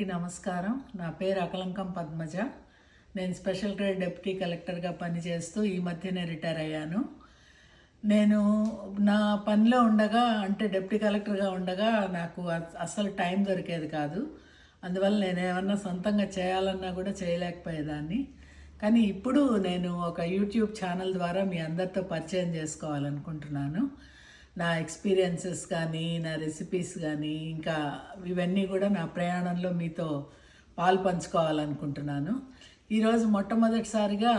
అందరికీ నమస్కారం. నా పేరు అకలంకం పద్మజ. నేను స్పెషల్ గ్రేడ్ డిప్యూటీ కలెక్టర్గా పనిచేస్తూ ఈ మధ్యనే రిటైర్ అయ్యాను. నేను నా పనిలో ఉండగా అంటే డిప్యూటీ కలెక్టర్గా ఉండగా నాకు అస్సలు టైం దొరికేది కాదు. అందువల్ల నేను ఏమన్నా సొంతంగా చేయాలన్నా కూడా చేయలేకపోయేదాన్ని. కానీ ఇప్పుడు నేను ఒక యూట్యూబ్ ఛానల్ ద్వారా మీ అందరితో పరిచయం చేసుకోవాలనుకుంటున్నాను. నా ఎక్స్పీరియన్సెస్ కానీ, నా రెసిపీస్ కానీ, ఇంకా ఇవన్నీ కూడా నా ప్రయాణంలో మీతో పాలు పంచుకోవాలనుకుంటున్నాను. ఈరోజు మొట్టమొదటిసారిగా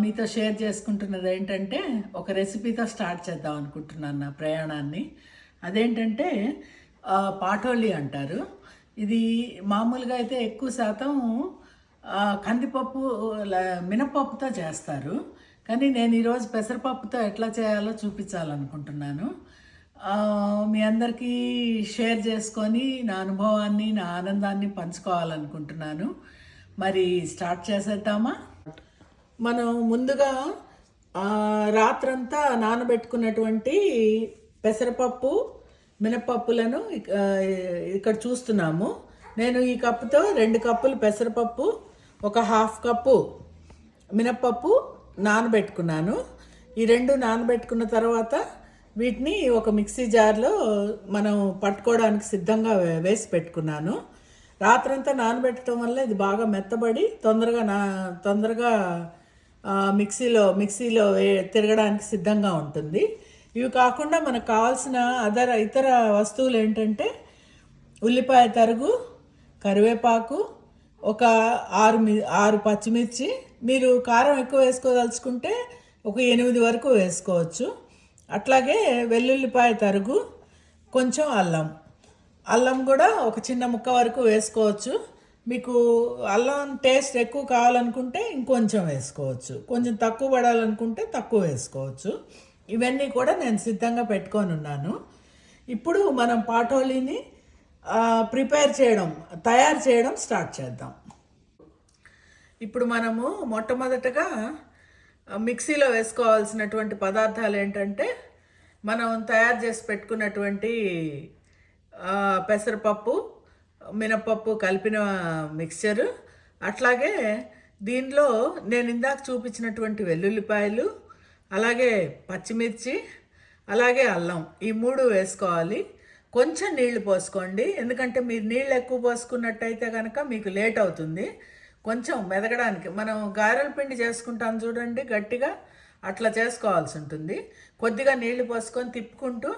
మీతో షేర్ చేసుకుంటున్నది ఏంటంటే, ఒక రెసిపీతో స్టార్ట్ చేద్దాం అనుకుంటున్నాను నా ప్రయాణాన్ని. అదేంటంటే పాటోలి అంటారు. ఇది మామూలుగా అయితే ఎక్కువ శాతం కందిపప్పు, మినపప్పుతో చేస్తారు. కానీ నేను ఈరోజు పెసరపప్పుతో ఎట్లా చేయాలో చూపించాలనుకుంటున్నాను. మీ అందరికీ షేర్ చేసుకొని నా అనుభవాన్ని, నా ఆనందాన్ని పంచుకోవాలనుకుంటున్నాను. మరి స్టార్ట్ చేసేద్దామా? మనం ముందుగా రాత్రంతా నానబెట్టుకున్నటువంటి పెసరపప్పు, మినపప్పులను ఇక్కడ చూస్తున్నాము. నేను ఈ కప్పుతో 2 కప్పులు పెసరపప్పు, ఒక 1/2 కప్పు మినపప్పు నానబెట్టుకున్నాను. ఈ 2 నానబెట్టుకున్న తర్వాత వీటిని ఒక మిక్సీ జార్లో మనం పట్టుకోవడానికి సిద్ధంగా వేసి పెట్టుకున్నాను. రాత్రంతా నానబెట్టడం వల్ల ఇది బాగా మెత్తబడి తొందరగా మిక్సీలో తిరగడానికి సిద్ధంగా ఉంటుంది. ఇవి కాకుండా మనకు కావాల్సిన ఇతర వస్తువులు ఏంటంటే ఉల్లిపాయ తరుగు, కరివేపాకు, ఒక 6 పచ్చిమిర్చి, మీరు కారం ఎక్కువ వేసుకోదలుచుకుంటే ఒక 8 వరకు వేసుకోవచ్చు. అట్లాగే వెల్లుల్లిపాయ తరుగు, కొంచెం అల్లం కూడా ఒక చిన్న ముక్క వరకు వేసుకోవచ్చు. మీకు అల్లం టేస్ట్ ఎక్కువ కావాలనుకుంటే ఇంకొంచెం వేసుకోవచ్చు, కొంచెం తక్కువ పడాలనుకుంటే తక్కువ వేసుకోవచ్చు. ఇవన్నీ కూడా నేను సిద్ధంగా పెట్టుకొని ఉన్నాను. ఇప్పుడు మనం పాటోలీని తయారు చేయడం స్టార్ట్ చేద్దాం. ఇప్పుడు మనము మొట్టమొదటగా మిక్సీలో వేసుకోవాల్సినటువంటి పదార్థాలు ఏంటంటే, మనం తయారు చేసి పెట్టుకున్నటువంటి పెసరపప్పు, మినపప్పు కలిపిన మిక్చరు, అట్లాగే దీనిలో నేను ఇందాక చూపించినటువంటి వెల్లుల్లిపాయలు, అలాగే పచ్చిమిర్చి, అలాగే అల్లం, ఈ 3 వేసుకోవాలి. కొంచెం నీళ్లు పోసుకోండి, ఎందుకంటే మీరు నీళ్ళు ఎక్కువ పోసుకున్నట్టయితే కనుక మీకు లేట్ అవుతుంది. కొంచెం మెదగడానికి మనం గారెల పిండి చేసుకుంటాం చూడండి, గట్టిగా అట్లా చేసుకోవాల్సి ఉంటుంది. కొద్దిగా నీళ్లు పోసుకొని తిప్పుకుంటూ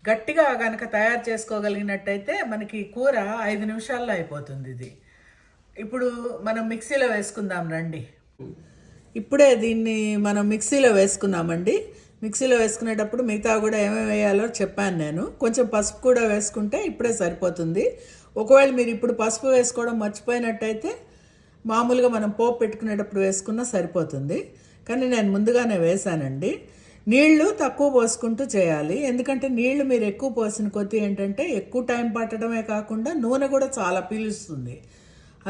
గట్టిగా కనుక తయారు చేసుకోగలిగినట్టయితే మనకి కూర 5 నిమిషాల్లో అయిపోతుంది. ఇది ఇప్పుడు మనం మిక్సీలో వేసుకుందాం రండి. ఇప్పుడే దీన్ని మనం మిక్సీలో వేసుకున్నామండి. మిక్సీలో వేసుకునేటప్పుడు మిగతా కూడా ఏమేమి వేయాలో చెప్పాను నేను. కొంచెం పసుపు కూడా వేసుకుంటే ఇప్పుడే సరిపోతుంది. ఒకవేళ మీరు ఇప్పుడు పసుపు వేసుకోవడం మర్చిపోయినట్టయితే మామూలుగా మనం పోపు పెట్టుకునేటప్పుడు వేసుకున్నా సరిపోతుంది. కానీ నేను ముందుగానే వేసానండి. నీళ్లు తక్కువ పోసుకుంటూ చేయాలి, ఎందుకంటే నీళ్లు మీరు ఎక్కువ పోసిన కొద్దీ ఏంటంటే ఎక్కువ టైం పట్టడమే కాకుండా నూనె కూడా చాలా పీలుస్తుంది.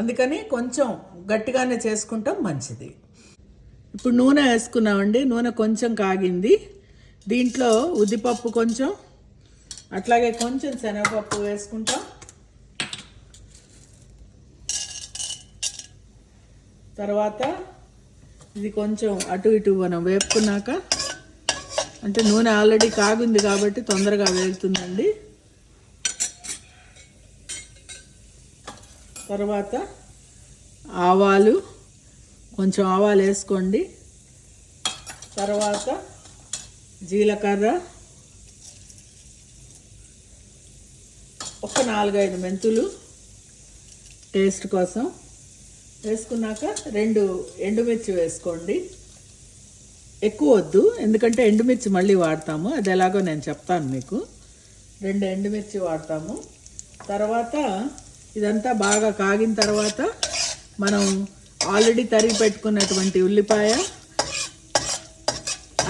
అందుకని కొంచెం గట్టిగానే చేసుకుంటాం మంచిది. ఇప్పుడు నూనె వేసుకున్నామండి. నూనె కొంచెం కాగింది. దీంట్లో ఉద్దిపప్పు కొంచెం, అట్లాగే కొంచెం శనగపప్పు వేసుకుంటాం. తర్వాత ఇది కొంచెం అటు ఇటు మనం వేపుకున్నాక, అంటే నూనె ఆల్రెడీ కాగింది కాబట్టి తొందరగా వేగుతుందండి. తర్వాత ఆవాలు, కొంచెం ఆవాలు వేసుకోండి. తర్వాత జీలకర్ర, ఒక 4-5 మెంతులు టేస్ట్ కోసం వేసుకున్నాక 2 ఎండుమిర్చి వేసుకోండి. ఎక్కువ వద్దు, ఎందుకంటే ఎండుమిర్చి మళ్ళీ వాడతాము, అది ఎలాగో నేను చెప్తాను మీకు. 2 ఎండుమిర్చి వాడతాము. తర్వాత ఇదంతా బాగా కాగిన తర్వాత మనం ఆల్రెడీ తరిగి పెట్టుకున్నటువంటి ఉల్లిపాయ,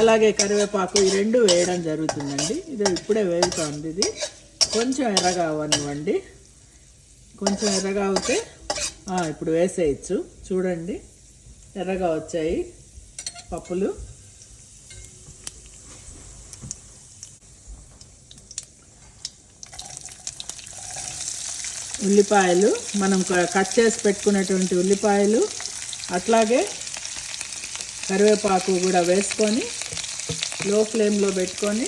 అలాగే కరివేపాకు, ఈ 2 వేయడం జరుగుతుందండి. ఇది ఇప్పుడే వేగుతుంది. ఇది కొంచెం ఎర్రగా అవ్వనివ్వండి. కొంచెం ఎర్రగా అవుతే ఇప్పుడు వేసేయచ్చు. చూడండి, ఎర్రగా వచ్చాయి పప్పులు. ఉల్లిపాయలు, మనం కట్ చేసి పెట్టుకున్నటువంటి ఉల్లిపాయలు, అట్లాగే కరివేపాకు కూడా వేసుకొని లో ఫ్లేమ్లో పెట్టుకొని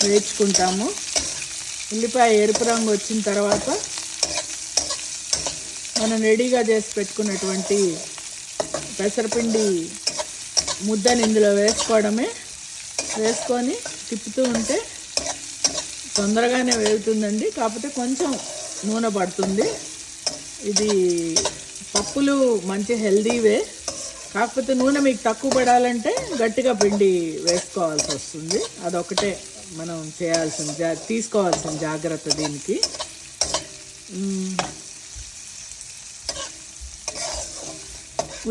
వేయించుకుంటాము. ఉల్లిపాయ ఎరుపు రంగు వచ్చిన తర్వాత మనం రెడీగా చేసి పెట్టుకున్నటువంటి పెసరపిండి ముద్దని ఇందులో వేసుకోవడమే. వేసుకొని తిప్పుతూ ఉంటే తొందరగానే వేగుతుందండి, కాకపోతే కొంచెం నూనె పడుతుంది. ఇది పప్పులు మంచి హెల్దీవే, కాకపోతే నూనె మీకు తక్కువ పడాలంటే గట్టిగా పిండి వేసుకోవాల్సి వస్తుంది. అదొకటే మనం తీసుకోవాల్సిన జాగ్రత్త దీనికి.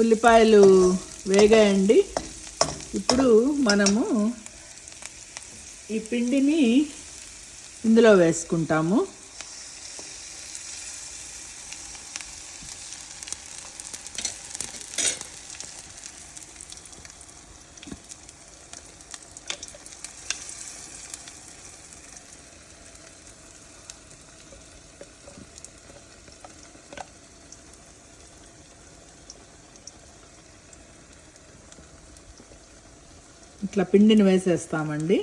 ఉల్లిపాయలు వేగాయండి. ఇప్పుడు మనము ఈ పిండిని ఇందులో వేసుకుంటాము. ఇట్లా పిండిని వేసేస్తామండి.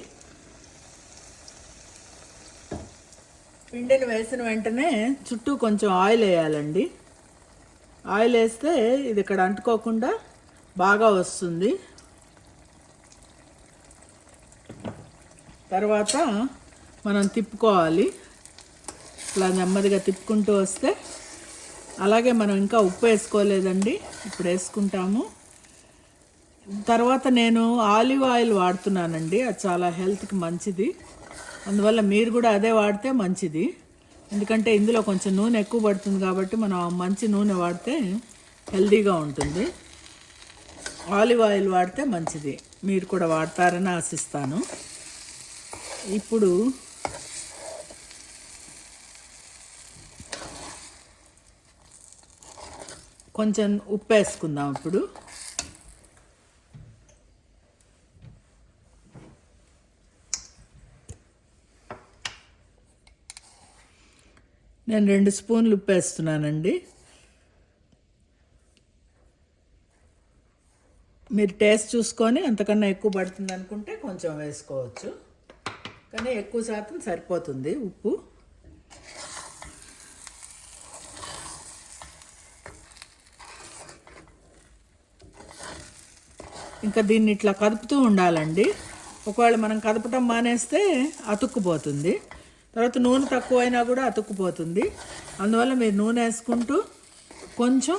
పిండిని వేసిన వెంటనే చుట్టూ కొంచెం ఆయిల్ వేయాలండి. ఆయిల్ వేస్తే ఇది ఇక్కడ అంటుకోకుండా బాగా వస్తుంది. తర్వాత మనం తిప్పుకోవాలి. ఇట్లా నెమ్మదిగా తిప్పుకుంటూ వస్తే, అలాగే మనం ఇంకా ఉప్పు వేసుకోలేదండి, ఇప్పుడు వేసుకుంటాము. తర్వాత నేను ఆలివ్ ఆయిల్ వాడుతున్నానండి, అది చాలా హెల్త్కి మంచిది. అందువల్ల మీరు కూడా అదే వాడితే మంచిది. ఎందుకంటే ఇందులో కొంచెం నూనె ఎక్కువ పడుతుంది కాబట్టి మనం మంచి నూనె వాడితే హెల్తీగా ఉంటుంది. ఆలివ్ ఆయిల్ వాడితే మంచిది. మీరు కూడా వాడతారని ఆశిస్తాను. ఇప్పుడు కొంచెం ఉప్పు వేసుకుందాం. ఇప్పుడు నేను 2 స్పూన్లు ఉప్పు వేస్తున్నానండి. మీరు టేస్ట్ చూసుకొని అంతకన్నా ఎక్కువ పడుతుంది అనుకుంటే కొంచెం వేసుకోవచ్చు, కానీ ఎక్కువ శాతం సరిపోతుంది ఉప్పు. ఇంకా దీన్ని ఇట్లా కదుపుతూ ఉండాలండి. ఒకవేళ మనం కదపటం మానేస్తే అతుక్కుపోతుంది. తర్వాత నూనె తక్కువైనా కూడా అతుక్కుపోతుంది. అందువల్ల మీరు నూనె వేసుకుంటూ కొంచెం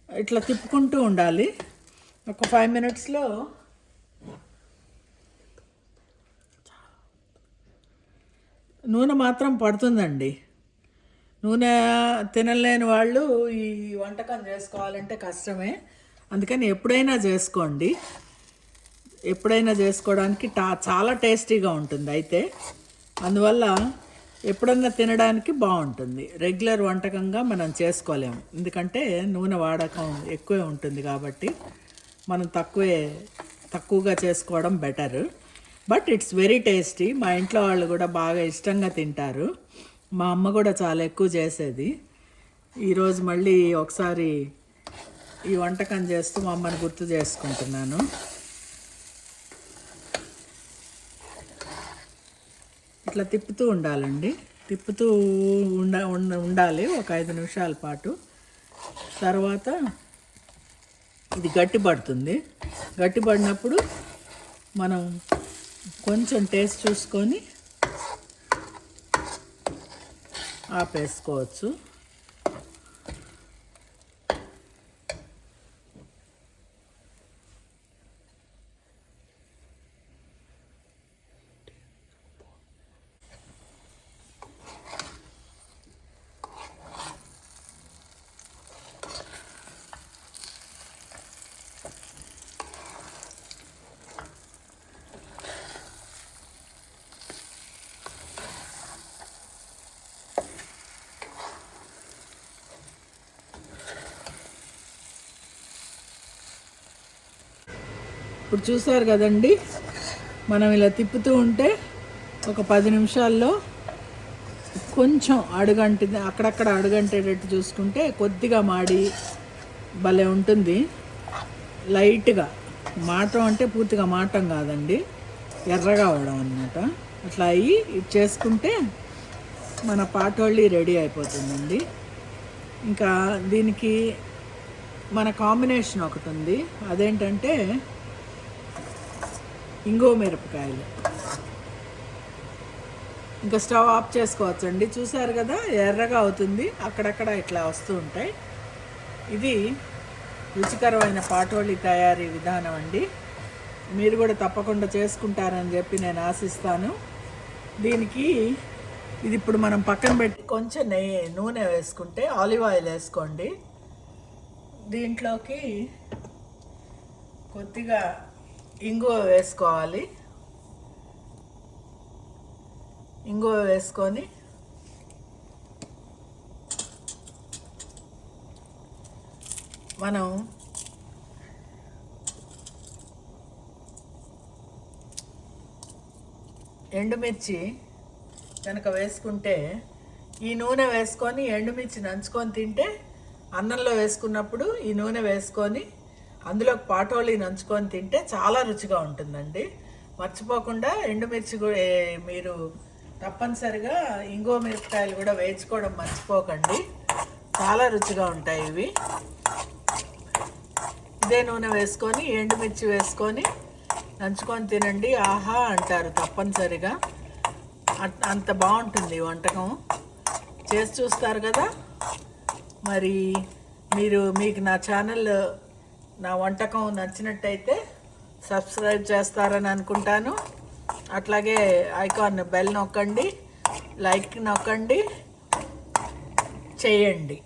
ఇట్లా తిప్పుకుంటూ ఉండాలి. ఒక 5 మినిట్స్లో నూనె మాత్రం పడుతుందండి. నూనె తినలేని వాళ్ళు ఈ వంటకం చేసుకోవాలంటే కష్టమే. అందుకని ఎప్పుడైనా చేసుకోండి. ఎప్పుడైనా చేసుకోవడానికి చాలా టేస్టీగా ఉంటుంది. అయితే అందువల్ల ఎప్పుడన్నా తినడానికి బాగుంటుంది. రెగ్యులర్ వంటకంగా మనం చేసుకోలేము, ఎందుకంటే నూనె వాడకం ఎక్కువే ఉంటుంది కాబట్టి మనం తక్కువగా చేసుకోవడం better. But it's very tasty. మా ఇంట్లో వాళ్ళు కూడా బాగా ఇష్టంగా తింటారు. మా అమ్మ కూడా చాలా ఎక్కువ చేసేది. ఈరోజు మళ్ళీ ఒకసారి ఈ వంటకం చేస్తూ మా అమ్మని గుర్తు చేసుకుంటున్నాను. ఇట్లా తిప్పుతూ ఉండాలండి. తిప్పుతూ ఉండాలి ఒక 5 నిమిషాల పాటు. తర్వాత ఇది గట్టిపడుతుంది. గట్టిపడినప్పుడు మనం కొంచెం టేస్ట్ చూసుకొని ఆపేసుకోవచ్చు. ఇప్పుడు చూసారు కదండి, మనం ఇలా తిప్పుతూ ఉంటే ఒక 10 నిమిషాల్లో కొంచెం అడుగంటింది, అక్కడక్కడ అడుగంటేటట్టు చూసుకుంటే కొద్దిగా మాడి భలే ఉంటుంది. లైట్గా మాటం అంటే పూర్తిగా మాటం కాదండి, ఎర్రగా అవడం అన్నమాట. అట్లా అయ్యి ఇది చేసుకుంటే మన పాటోళ్ళి రెడీ అయిపోతుందండి. ఇంకా దీనికి మన కాంబినేషన్ ఒకటి ఉంది, అదేంటంటే ఇంగో మిరపకాయలు. ఇంకా స్టవ్ ఆఫ్ చేసుకోవచ్చండి. చూసారు కదా, ఎర్రగా అవుతుంది, అక్కడక్కడ ఇట్లా వస్తూ ఉంటాయి. ఇది రుచికరమైన పాటోళి తయారీ విధానం అండి. మీరు కూడా తప్పకుండా చేసుకుంటారని చెప్పి నేను ఆశిస్తాను. దీనికి ఇది ఇప్పుడు మనం పక్కన పెట్టి కొంచెం నూనె వేసుకుంటే, ఆలివ్ ఆయిల్ వేసుకోండి. దీంట్లోకి కొద్దిగా ఇంగువ వేసుకోవాలి. ఇంగువ వేసుకొని మనం ఎండుమిర్చి కనుక వేసుకుంటే, ఈ నూనె వేసుకొని ఎండుమిర్చి నంచుకొని తింటే, అన్నంలో వేసుకున్నప్పుడు ఈ నూనె వేసుకొని అందులో పాటోళి నంచుకొని తింటే చాలా రుచిగా ఉంటుందండి. మర్చిపోకుండా ఎండుమిర్చి కూడా మీరు తప్పనిసరిగా ఇంగో మిరపకాయలు కూడా వేయించుకోవడం మర్చిపోకండి, చాలా రుచిగా ఉంటాయి ఇవి. ఇదే నూనె వేసుకొని ఎండుమిర్చి వేసుకొని నంచుకొని తినండి, ఆహా అంటారు తప్పనిసరిగా. అంత బాగుంటుంది వంటకం. చేసి చూస్తారు కదా. మరి మీకు నా ఛానల్, నా వంటకం నచ్చినట్టయితే సబ్స్క్రైబ్ చేస్తారని అనుకుంటాను. అట్లాగే ఐకాన్ బెల్ నొక్కండి, లైక్ నొక్కండి, చేయండి.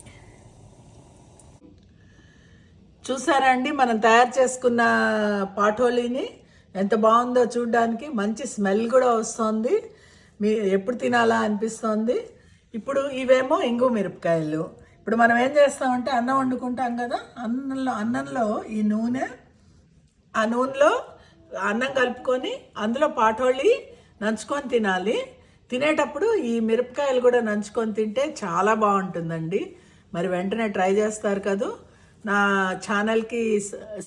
చూసారా అండి, మనం తయారు చేసుకున్న పాటోళిని ఎంత బాగుందో చూడడానికి. మంచి స్మెల్ కూడా వస్తుంది, ఎప్పుడు తినాలా అనిపిస్తుంది. ఇప్పుడు ఇవేమో ఇంగు మిరపకాయలు. ఇప్పుడు మనం ఏం చేస్తామంటే అన్నం వండుకుంటాం కదా, అన్నంలో ఈ నూనె, ఆ నూనెలో అన్నం కలుపుకొని అందులో పాటోళి నంచుకొని తినాలి. తినేటప్పుడు ఈ మిరపకాయలు కూడా నంచుకొని తింటే చాలా బాగుంటుందండి. మరి వెంటనే ట్రై చేస్తారు కదా. నా ఛానల్కి